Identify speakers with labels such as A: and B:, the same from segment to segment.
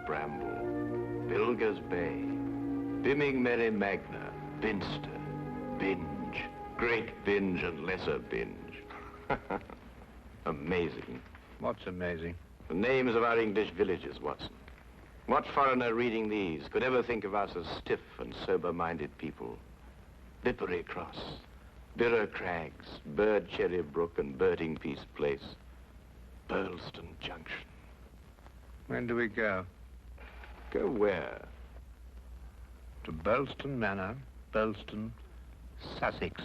A: Bramble, Bilger's Bay, Bimming Merry Magna, Binster, Binge, Great Binge and Lesser Binge. Amazing.
B: What's amazing?
A: The names of our English villages, Watson. What foreigner reading these could ever think of us as stiff and sober-minded people? Bippery Cross, Birrer Crags, Bird Cherry Brook and Birding Piece Place, Burlston Junction.
B: When do we go?
A: Go where?
B: To Burlston Manor, Burlston, Sussex.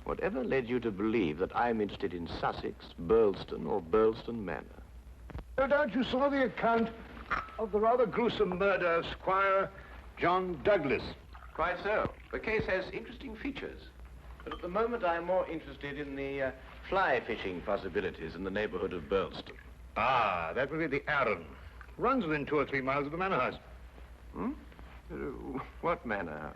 A: Whatever led you to believe that I'm interested in Sussex, Burlston, or Burlston Manor?
B: No doubt you saw the account of the rather gruesome murder of Squire John Douglas.
A: Quite so. The case has interesting features. But at the moment, I'm more interested in the fly fishing possibilities in the neighborhood of Burlston.
B: Ah, that would be the Arun. Runs within 2 or 3 miles of the manor house.
A: Hmm? What manor house?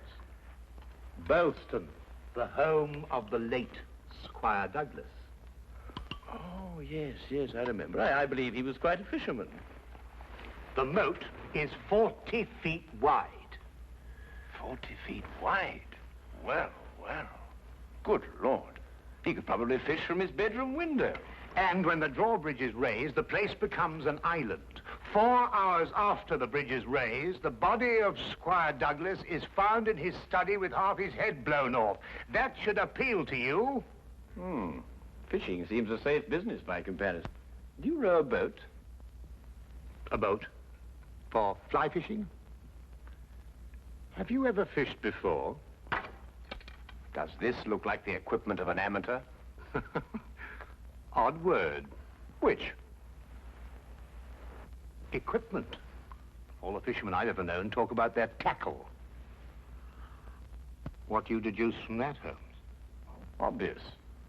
B: Burlston, the home of the late Squire Douglas.
A: Oh, yes, I remember. I believe he was quite a fisherman.
B: The moat is 40 feet wide.
A: 40 feet wide? Well. Good Lord. He could probably fish from his bedroom window.
B: And when the drawbridge is raised, the place becomes an island. 4 hours after the bridge is raised, the body of Squire Douglas is found in his study with half his head blown off. That should appeal to you.
A: Fishing seems a safe business by comparison. Do you row a boat?
B: A boat? For fly fishing? Have you ever fished before?
A: Does this look like the equipment of an amateur?
B: Odd word. Which? Equipment. All the fishermen I've ever known talk about their tackle. What do you deduce from that, Holmes?
A: Obvious.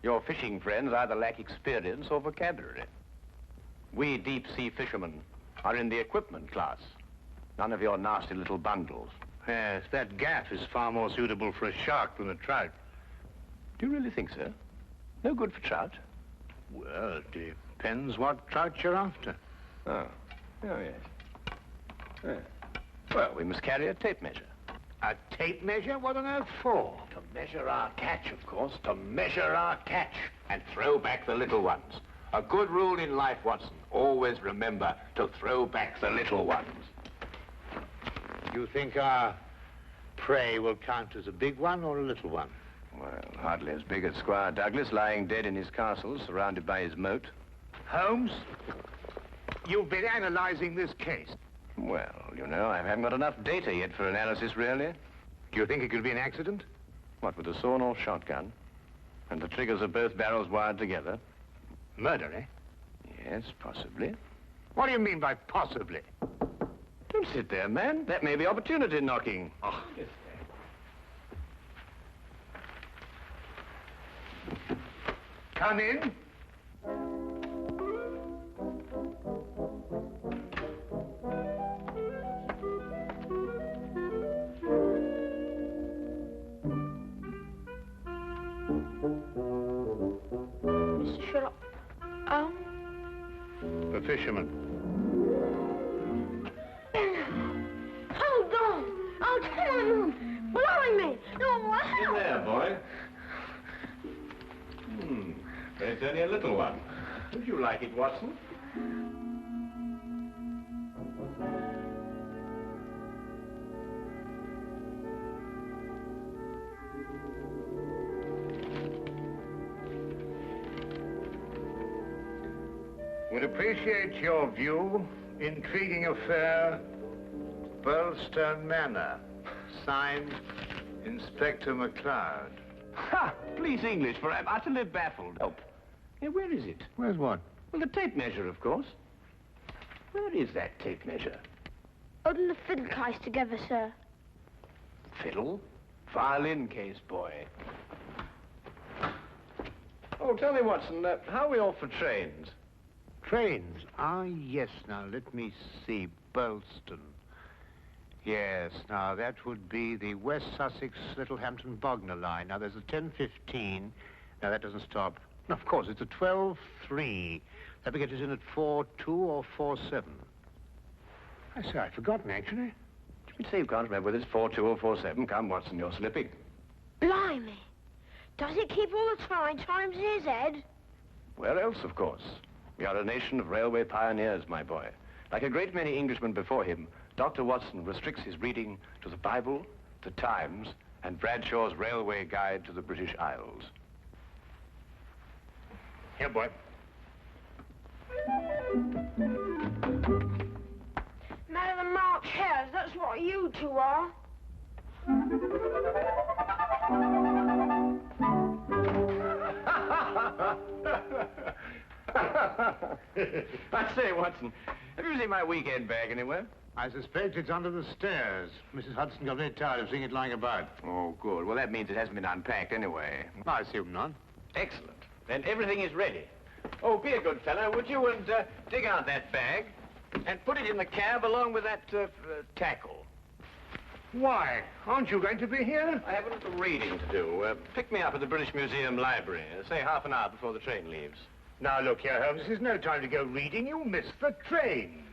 A: Your fishing friends either lack experience or vocabulary. We deep-sea fishermen are in the equipment class. None of your nasty little bundles.
B: Yes, that gaff is far more suitable for a shark than a trout.
A: Do you really think so? No good for trout?
B: Well, it depends what trout you're after.
A: Oh yes. Well, we must carry a tape measure.
B: A tape measure? What on earth for?
A: To measure our catch, of course. To measure our catch and throw back the little ones. A good rule in life, Watson. Always remember to throw back the little ones.
B: You think our prey will count as a big one or a little one?
A: Well, hardly as big as Squire Douglas, lying dead in his castle, surrounded by his moat.
B: Holmes, you've been analyzing this case.
A: Well, you know, I haven't got enough data yet for analysis, really.
B: Do you think it could be an accident?
A: What, with a sawn-off shotgun? And the triggers of both barrels wired together?
B: Murder, eh?
A: Yes, possibly.
B: What do you mean by possibly?
A: Don't sit there, man. That may be opportunity knocking.
B: Oh. Come in.
C: Mr. Sherlock,
B: The fisherman.
C: Hold on! Oh, come on! Blowing me! No, wow!
A: In there, boy. But it's only a little one. Would you like it, Watson?
B: Would appreciate your view. Intriguing affair, Burlston Manor. Signed, Inspector MacLeod.
A: Ha! Please, English, for I'm utterly baffled. Help. Yeah, where is it?
B: Where's what?
A: Well, the tape measure, of course. Where is that tape measure?
C: Holding the fiddle case together, sir.
A: Fiddle? Violin case, boy. Oh, tell me, Watson, how are we off for trains?
B: Trains? Ah, yes. Now, let me see. Burlston. Yes, now, that would be the West Sussex Littlehampton Bognor line. Now, there's a 10:15. Now, that doesn't stop. No, of course, it's a 12:3. That will get us in at 4:2 or 4:7. I say, I'd forgotten, actually.
A: You say you can't remember whether it's 4-2 or 4-7. Come, Watson, you're slipping.
C: Blimey. Does it keep all the times in his head?
A: Where else, of course? We are a nation of railway pioneers, my boy. Like a great many Englishmen before him, Dr. Watson restricts his reading to the Bible, the Times, and Bradshaw's Railway Guide to the British Isles.
B: Here, boy.
C: Man of the March Hares, that's what you two are.
A: I say, Watson, have you seen my weekend bag anywhere?
B: I suspect it's under the stairs. Mrs. Hudson got very tired of seeing it lying about.
A: Oh, good. Well, that means it hasn't been unpacked anyway.
B: I assume not.
A: Excellent. Then everything is ready. Oh, be a good fellow, would you, and dig out that bag and put it in the cab along with that tackle.
B: Why? Aren't you going to be here?
A: I have a little reading to do. Pick me up at the British Museum Library, say half an hour before the train leaves.
B: Now, look here, Holmes. This is no time to go reading. You missed the train.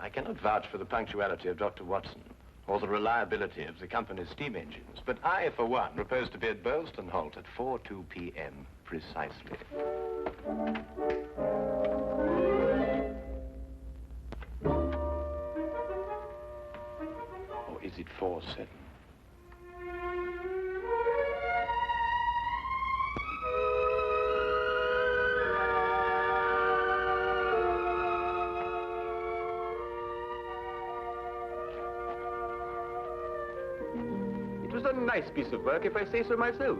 A: I cannot vouch for the punctuality of Dr. Watson or the reliability of the company's steam engines, but I, for one, propose to be at Boylston Halt at 4:02 p.m. precisely. Or is it 4:07?
D: It was a nice piece of work, if I say so myself.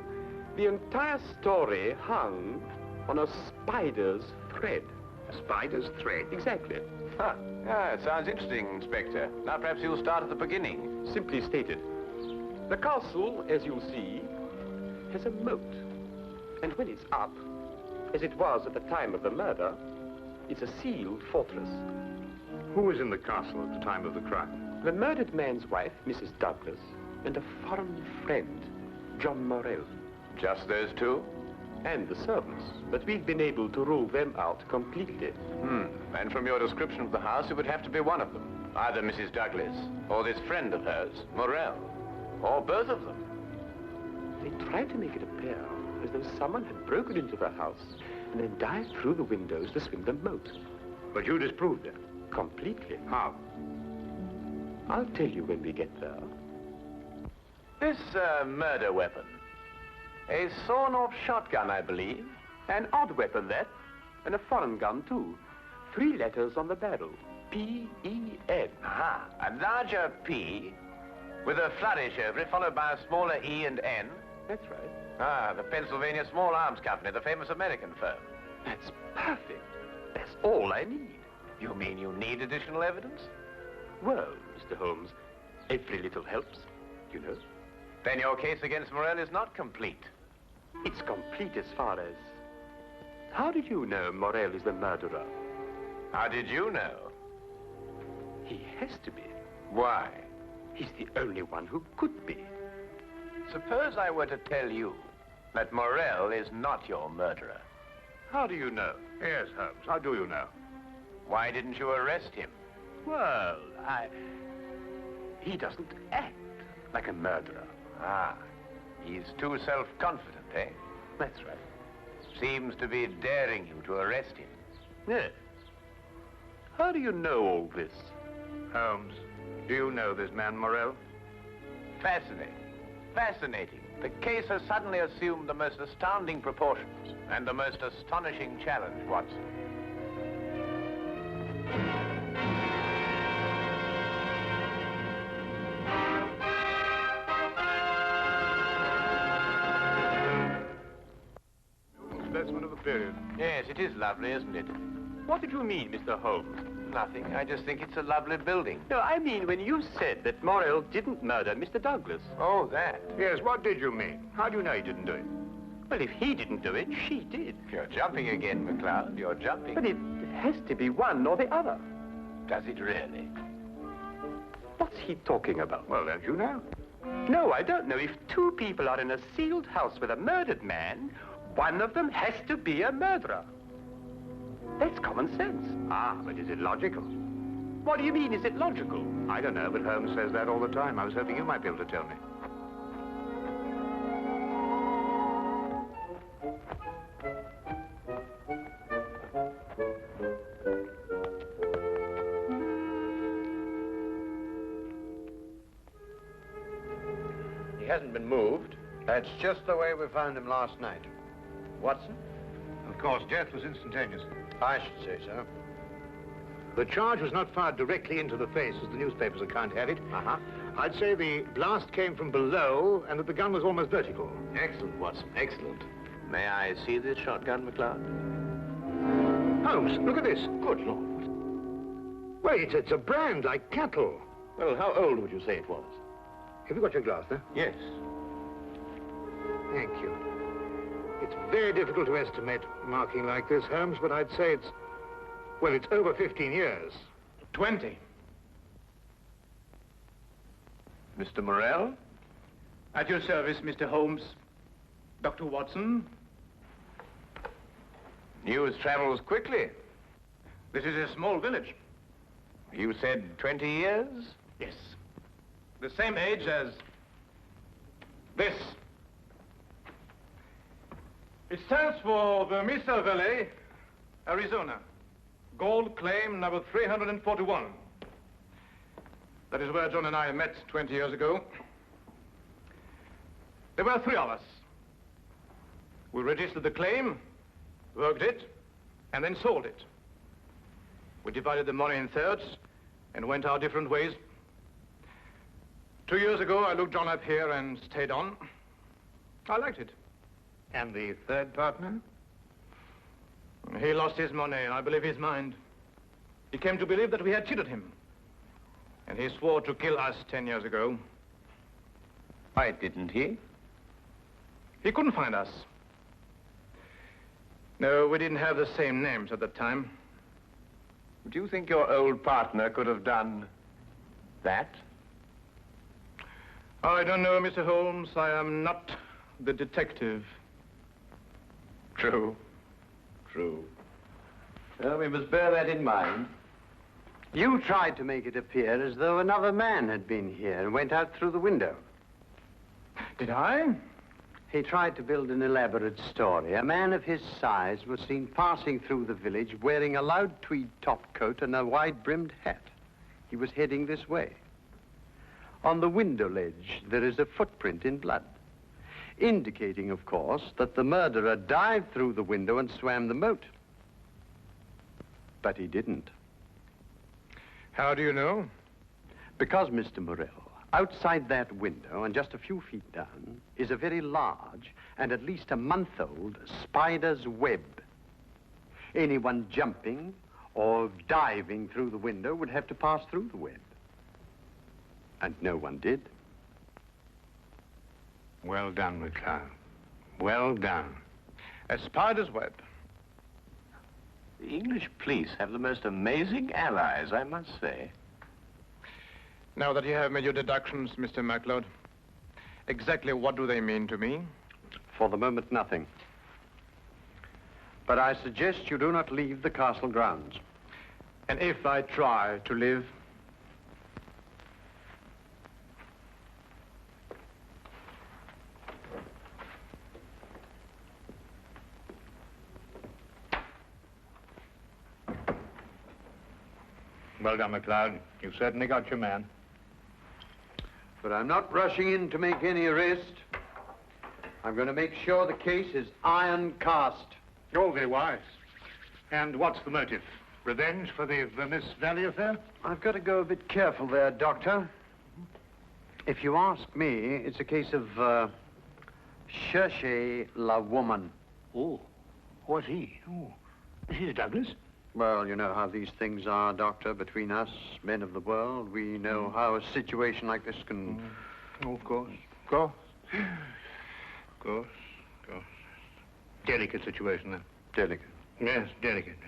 D: The entire story hung on a spider's thread.
A: A spider's thread?
D: Exactly.
A: Huh. Yeah, it sounds interesting, Inspector. Now perhaps you'll start at the beginning.
D: Simply stated, the castle, as you'll see, has a moat. And when it's up, as it was at the time of the murder, it's a sealed fortress.
B: Who was in the castle at the time of the crime?
D: The murdered man's wife, Mrs. Douglas, and a foreign friend, John Morell.
A: Just those two?
D: And the servants, but we've been able to rule them out completely.
A: And from your description of the house, it would have to be one of them. Either Mrs. Douglas, or this friend of hers, Morell, or both of them.
D: They tried to make it appear as though someone had broken into the house and then dived through the windows to swim the moat.
B: But you disproved it.
D: Completely.
B: How?
D: I'll tell you when we get there.
A: This murder weapon. A sawn-off shotgun, I believe.
D: An odd weapon, that. And a foreign gun, too. 3 letters on the barrel. P-E-N.
A: Aha. A larger P with a flourish over it, followed by a smaller E and N.
D: That's right.
A: Ah, the Pennsylvania Small Arms Company, the famous American firm.
D: That's perfect. That's all I need.
A: You mean you need additional evidence?
D: Well, Mr. Holmes, every little helps, you know.
A: Then your case against Morell is not complete.
D: It's complete as far as... How did you know Morell is the murderer?
A: How did you know?
D: He has to be.
A: Why?
D: He's the only one who could be.
A: Suppose I were to tell you that Morell is not your murderer.
D: How do you know?
B: Yes, Holmes. How do you know?
A: Why didn't you arrest him?
D: Well, He doesn't act like a murderer.
A: Ah, he's too self-confident, eh?
D: That's right.
A: Seems to be daring you to arrest him.
D: Yes. How do you know all this?
B: Holmes, do you know this man Morell?
A: Fascinating. Fascinating. The case has suddenly assumed the most astounding proportions and the most astonishing challenge, Watson.
B: Specimen of the period.
A: Yes, it is lovely, isn't it?
D: What did you mean, Mr. Holmes?
A: Nothing. I just think it's a lovely building.
D: No, I mean when you said that Morell didn't murder Mr. Douglas.
A: Oh, that.
B: Yes, what did you mean? How do you know he didn't do it?
D: Well, if he didn't do it, she did.
A: You're jumping again, McCloud. You're jumping.
D: But it has to be one or the other.
A: Does it really?
D: What's he talking about?
B: Well, don't you know?
D: No, I don't know. If 2 people are in a sealed house with a murdered man, one of them has to be a murderer. That's common sense.
B: Ah, but is it logical?
D: What do you mean? Is it logical?
B: I don't know, but Holmes says that all the time. I was hoping you might be able to tell me.
A: He hasn't been moved.
B: That's just the way we found him last night.
A: Watson?
B: Of course, death was instantaneous.
A: I should say so.
B: The charge was not fired directly into the face, as the newspapers account had it.
A: Uh-huh.
B: I'd say the blast came from below and that the gun was almost vertical.
A: Excellent, Watson, excellent. May I see this shotgun, McLeod?
B: Holmes, look at this.
A: Good Lord.
B: Wait, it's a brand like cattle.
A: Well, how old would you say it was?
B: Have you got your glass there?
A: Yes.
B: Thank you. It's very difficult to estimate marking like this, Holmes, but I'd say it's over 15 years.
E: 20.
A: Mr. Morrell?
E: At your service, Mr. Holmes. Dr. Watson.
A: News travels quickly.
E: This is a small village.
A: You said 20 years?
E: Yes. The same age as this. It stands for the Mesa Valley, Arizona. Gold claim number 341. That is where John and I met 20 years ago. There were 3 of us. We registered the claim, worked it, and then sold it. We divided the money in thirds and went our different ways. 2 years ago, I looked John up here and stayed on. I liked it.
B: And the third partner?
E: He lost his money, and I believe his mind. He came to believe that we had cheated him. And he swore to kill us 10 years ago.
A: Why didn't he?
E: He couldn't find us. No, we didn't have the same names at that time.
A: Do you think your old partner could have done that?
E: I don't know, Mr. Holmes. I am not the detective.
A: True. True. Well, we must bear that in mind.
F: You tried to make it appear as though another man had been here and went out through the window.
E: Did I?
F: He tried to build an elaborate story. A man of his size was seen passing through the village wearing a loud tweed topcoat and a wide-brimmed hat. He was heading this way. On the window ledge, there is a footprint in blood, indicating, of course, that the murderer dived through the window and swam the moat. But he didn't.
E: How do you know?
F: Because, Mr. Morrell, outside that window and just a few feet down is a very large and at least a month-old spider's web. Anyone jumping or diving through the window would have to pass through the web. And no one did.
B: Well done, McLeod. Well done.
E: A spider's web.
A: The English police have the most amazing allies, I must say.
E: Now that you have made your deductions, Mr. MacLeod, exactly what do they mean to me?
F: For the moment, nothing. But I suggest you do not leave the castle grounds.
E: And if I try to live?
B: Well done, McLeod. You've certainly got your man.
F: But I'm not rushing in to make any arrest. I'm going to make sure the case is iron cast.
B: Oh, very wise. And what's the motive? Revenge for the Vermis Valley affair?
F: I've got to go a bit careful there, Doctor. If you ask me, it's a case of, cherchez la woman.
B: Oh, what's he? Oh, is Douglas?
F: Well, you know how these things are, Doctor, between us, men of the world. We know how a situation like this can...
B: Oh, of course. Of course. Of course. Of course. Delicate situation, then.
F: Delicate.
B: Yes, delicate.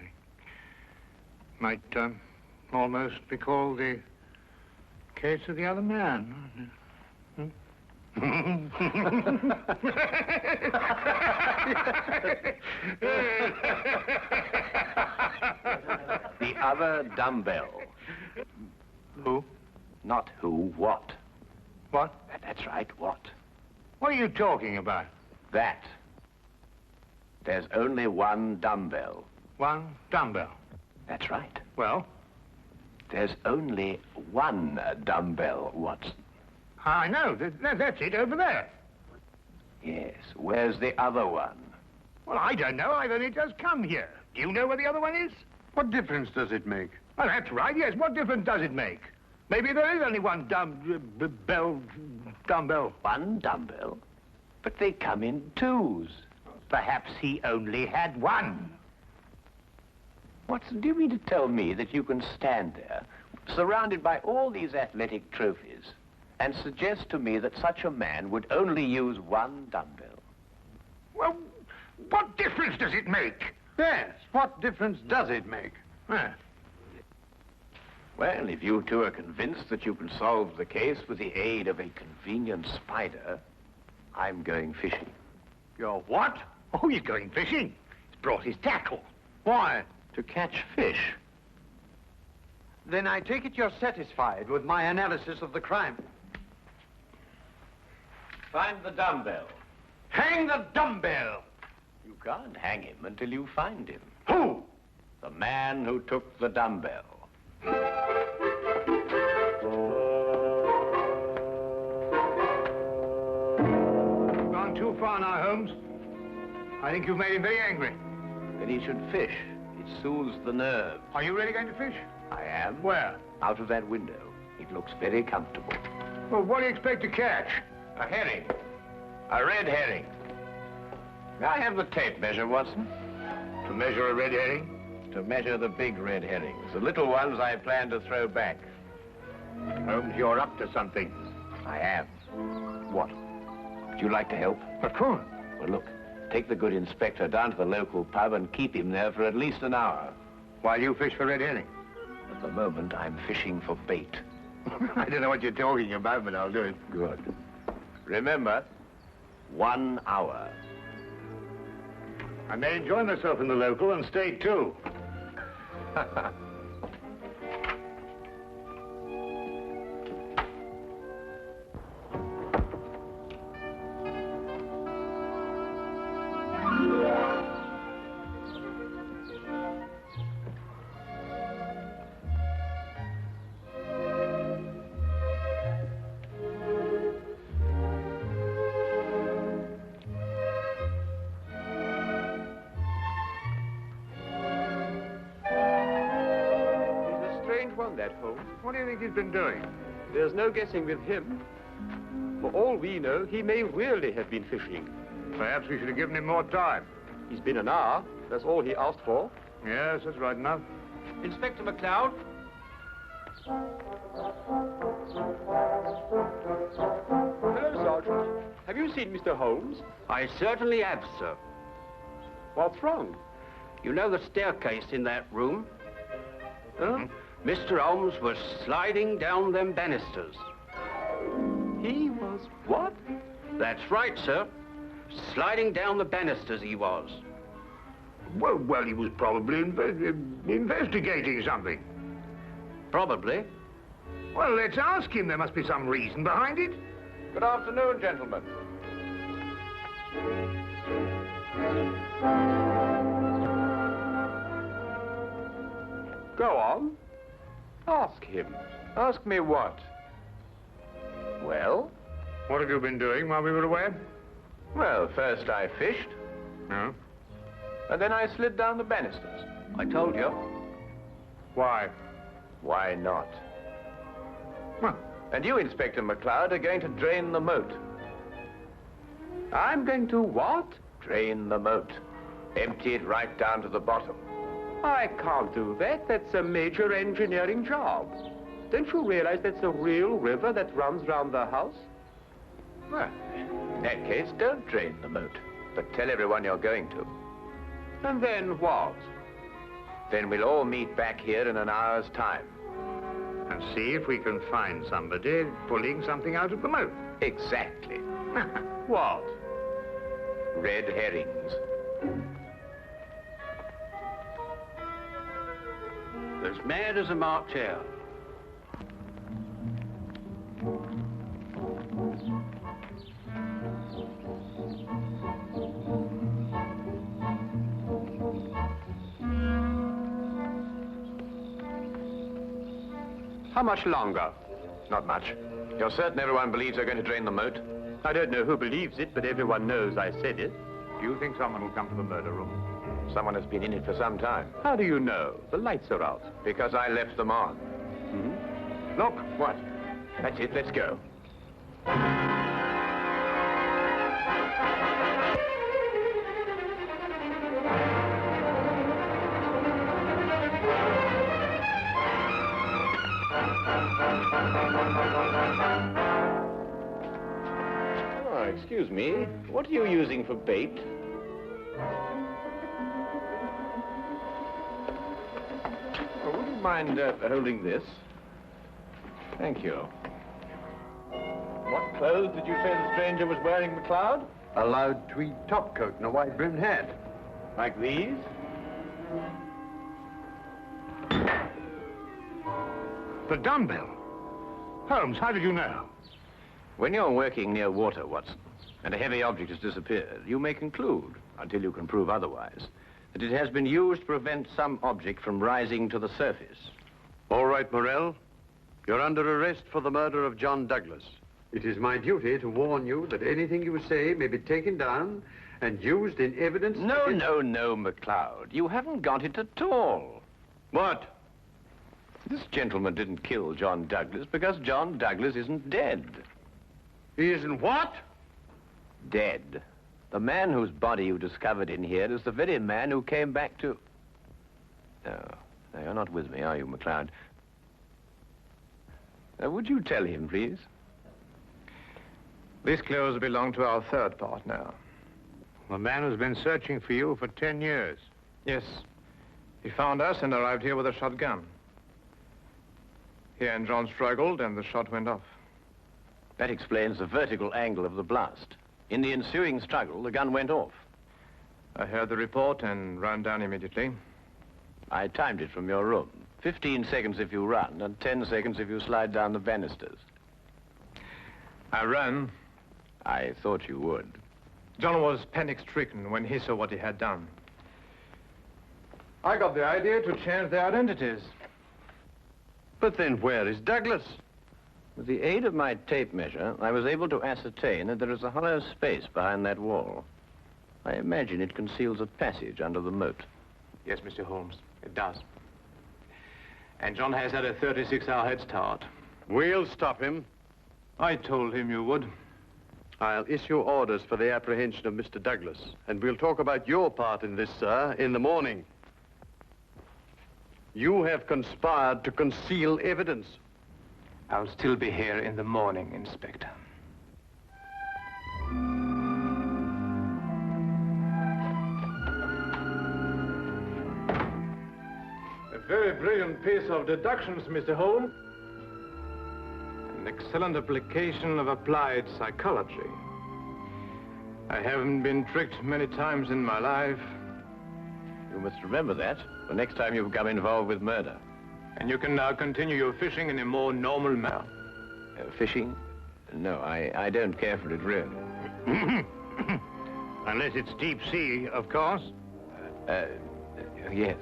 B: Might almost be called the case of the other man.
A: The other dumbbell. Not who, what.
B: What?
A: That's right, what?
B: What are you talking about?
A: That. There's only one dumbbell.
B: One dumbbell.
A: That's right.
B: Well?
A: There's only one dumbbell, Watson.
B: I know. That's it over there.
A: Yes. Where's the other one?
B: Well, I don't know. I've only just come here. Do you know where the other one is?
F: What difference does it make?
B: Well, that's right, yes. What difference does it make? Maybe there is only one dumbbell.
A: One dumbbell? But they come in twos.
B: Perhaps he only had one.
A: Watson, do you mean to tell me that you can stand there, surrounded by all these athletic trophies, and suggest to me that such a man would only use one dumbbell?
B: Well, what difference does it make?
F: Yes, what difference does it make?
A: Well, if you two are convinced that you can solve the case with the aid of a convenient spider, I'm going fishing.
B: You're what? Oh, he's going fishing. He's brought his tackle.
F: Why?
A: To catch fish.
F: Then I take it you're satisfied with my analysis of the crime.
A: Find the dumbbell.
B: Hang the dumbbell!
A: You can't hang him until you find him.
B: Who?
A: The man who took the dumbbell.
B: You've gone too far now, Holmes. I think you've made him very angry.
A: Then he should fish. It soothes the nerves.
B: Are you really going to fish?
A: I am.
B: Where?
A: Out of that window. It looks very comfortable.
B: Well, what do you expect to catch?
A: A herring. A red herring. May I have the tape measure, Watson?
B: To measure a red herring?
A: To measure the big red herrings. The little ones I plan to throw back.
B: Holmes, you're up to something.
A: I am. What? Would you like to help?
B: Of course.
A: Well, look. Take the good inspector down to the local pub and keep him there for at least an hour.
B: While you fish for red herring?
A: At the moment, I'm fishing for bait.
B: I don't know what you're talking about, but I'll do it.
A: Good. Remember, 1 hour.
B: I may enjoy myself in the local and stay too.
D: That, Holmes.
B: What do you think he's been doing?
D: There's no guessing with him. For all we know, he may really have been fishing.
B: Perhaps we should have given him more time.
D: He's been an hour. That's all he asked for.
B: Yes, that's right enough.
G: Inspector McLeod?
D: Hello, Sergeant. Have you seen Mr. Holmes?
G: I certainly have, sir.
D: What's wrong?
G: You know the staircase in that room?
D: Huh?
G: Mr. Holmes was sliding down them banisters.
D: He was what?
G: That's right, sir. Sliding down the banisters he was.
B: Well, he was probably investigating something.
G: Probably.
B: Well, let's ask him. There must be some reason behind it.
A: Good afternoon, gentlemen.
D: Go on. Ask him.
A: Ask me what? Well?
B: What have you been doing while we were away?
A: Well, first I fished,
B: No.
A: and then I slid down the banisters.
G: I told you.
B: Why?
A: Why not?
B: Well,
A: And you, Inspector McLeod, are going to drain the moat.
D: I'm going to what?
A: Drain the moat. Empty it right down to the bottom.
D: I can't do that. That's a major engineering job. Don't you realize that's a real river that runs round the house?
A: Well, in that case, don't drain the moat, but tell everyone you're going to.
D: And then what?
A: Then we'll all meet back here in an hour's time.
B: and see if we can find somebody pulling something out of the moat.
A: Exactly.
B: What?
A: Red herrings.
G: As mad as a March hare.
D: How much longer?
A: Not much. You're certain everyone believes they're going to drain the moat?
D: I don't know who believes it, but everyone knows I said it.
B: Do you think someone will come to the murder room?
A: Someone has been in it for some time.
D: How do you know? The lights are out.
A: Because I left them on.
B: Look.
A: What? That's it, let's go. Oh, excuse me. What are you using for bait? Oh, would you mind holding this? Thank you. What clothes did you say the stranger was wearing, McLeod?
F: A loud tweed topcoat and a wide-brimmed hat.
A: Like these?
B: The dumbbell. Holmes, how did you know?
A: When you're working near water, Watson, and a heavy object has disappeared, you may conclude, until you can prove otherwise, that it has been used to prevent some object from rising to the surface.
F: All right, Morell. You're under arrest for the murder of John Douglas. It is my duty to warn you that anything you say may be taken down and used in evidence...
A: No, McLeod. You haven't got it at all.
F: What?
A: This gentleman didn't kill John Douglas because John Douglas isn't dead.
F: He isn't what?
A: Dead. The man whose body you discovered in here is the very man who came back to... No, you're not with me, are you, McLeod? Would you tell him, please?
E: These clothes belong to our third partner.
B: The man who's been searching for you for 10 years.
E: Yes. He found us and arrived here with a shotgun. He and John struggled, and the shot went off.
A: That explains the vertical angle of the blast. In the ensuing struggle, the gun went off.
E: I heard the report and ran down immediately.
A: I timed it from your room. 15 seconds if you run, and 10 seconds if you slide down the banisters.
E: I ran.
A: I thought you would.
E: John was panic-stricken when he saw what he had done.
H: I got the idea to change their identities.
F: But then where is Douglas?
A: With the aid of my tape measure, I was able to ascertain that there is a hollow space behind that wall. I imagine it conceals a passage under the moat.
E: Yes, Mr. Holmes, it does. And John has had a 36-hour head start.
F: We'll stop him.
E: I told him you would.
F: I'll issue orders for the apprehension of Mr. Douglas, and we'll talk about your part in this, sir, in the morning. You have conspired to conceal evidence.
E: I'll still be here in the morning, Inspector.
H: A very brilliant piece of deductions, Mr. Holmes.
E: An excellent application of applied psychology. I haven't been tricked many times in my life.
A: You must remember that the next time you become involved with murder.
E: And you can now continue your fishing in a more normal manner.
A: Fishing? No, I don't care for it, really.
B: Unless it's deep sea, of course.
A: Yes.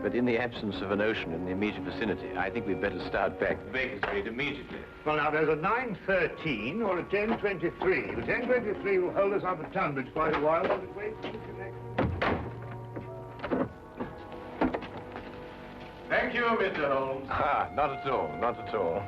A: But in the absence of an ocean in the immediate vicinity, I think we'd better start back to Baker Street immediately.
B: Well, now, there's a 9:13 or a 10:23. The 10:23 will hold us up at Tunbridge quite a while. Will it wait?
H: Thank you, Mr. Holmes.
A: Not at all.